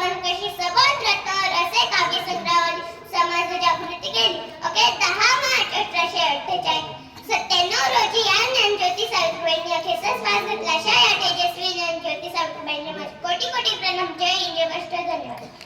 आपण कशी सबळ तर असे काव्य संग्रहावर समाज जागृती केली. ओके 10 मार्च 1848 97 रोजी या ज्ञानज्योती सावित्रीबाईंनी अखेरचा श्वास घेतला. अशा या तेजस्वी ज्ञानज्योती सावित्रीबाईंनी कोटी कोटी प्रणाम. जय हिंद. धन्यवाद.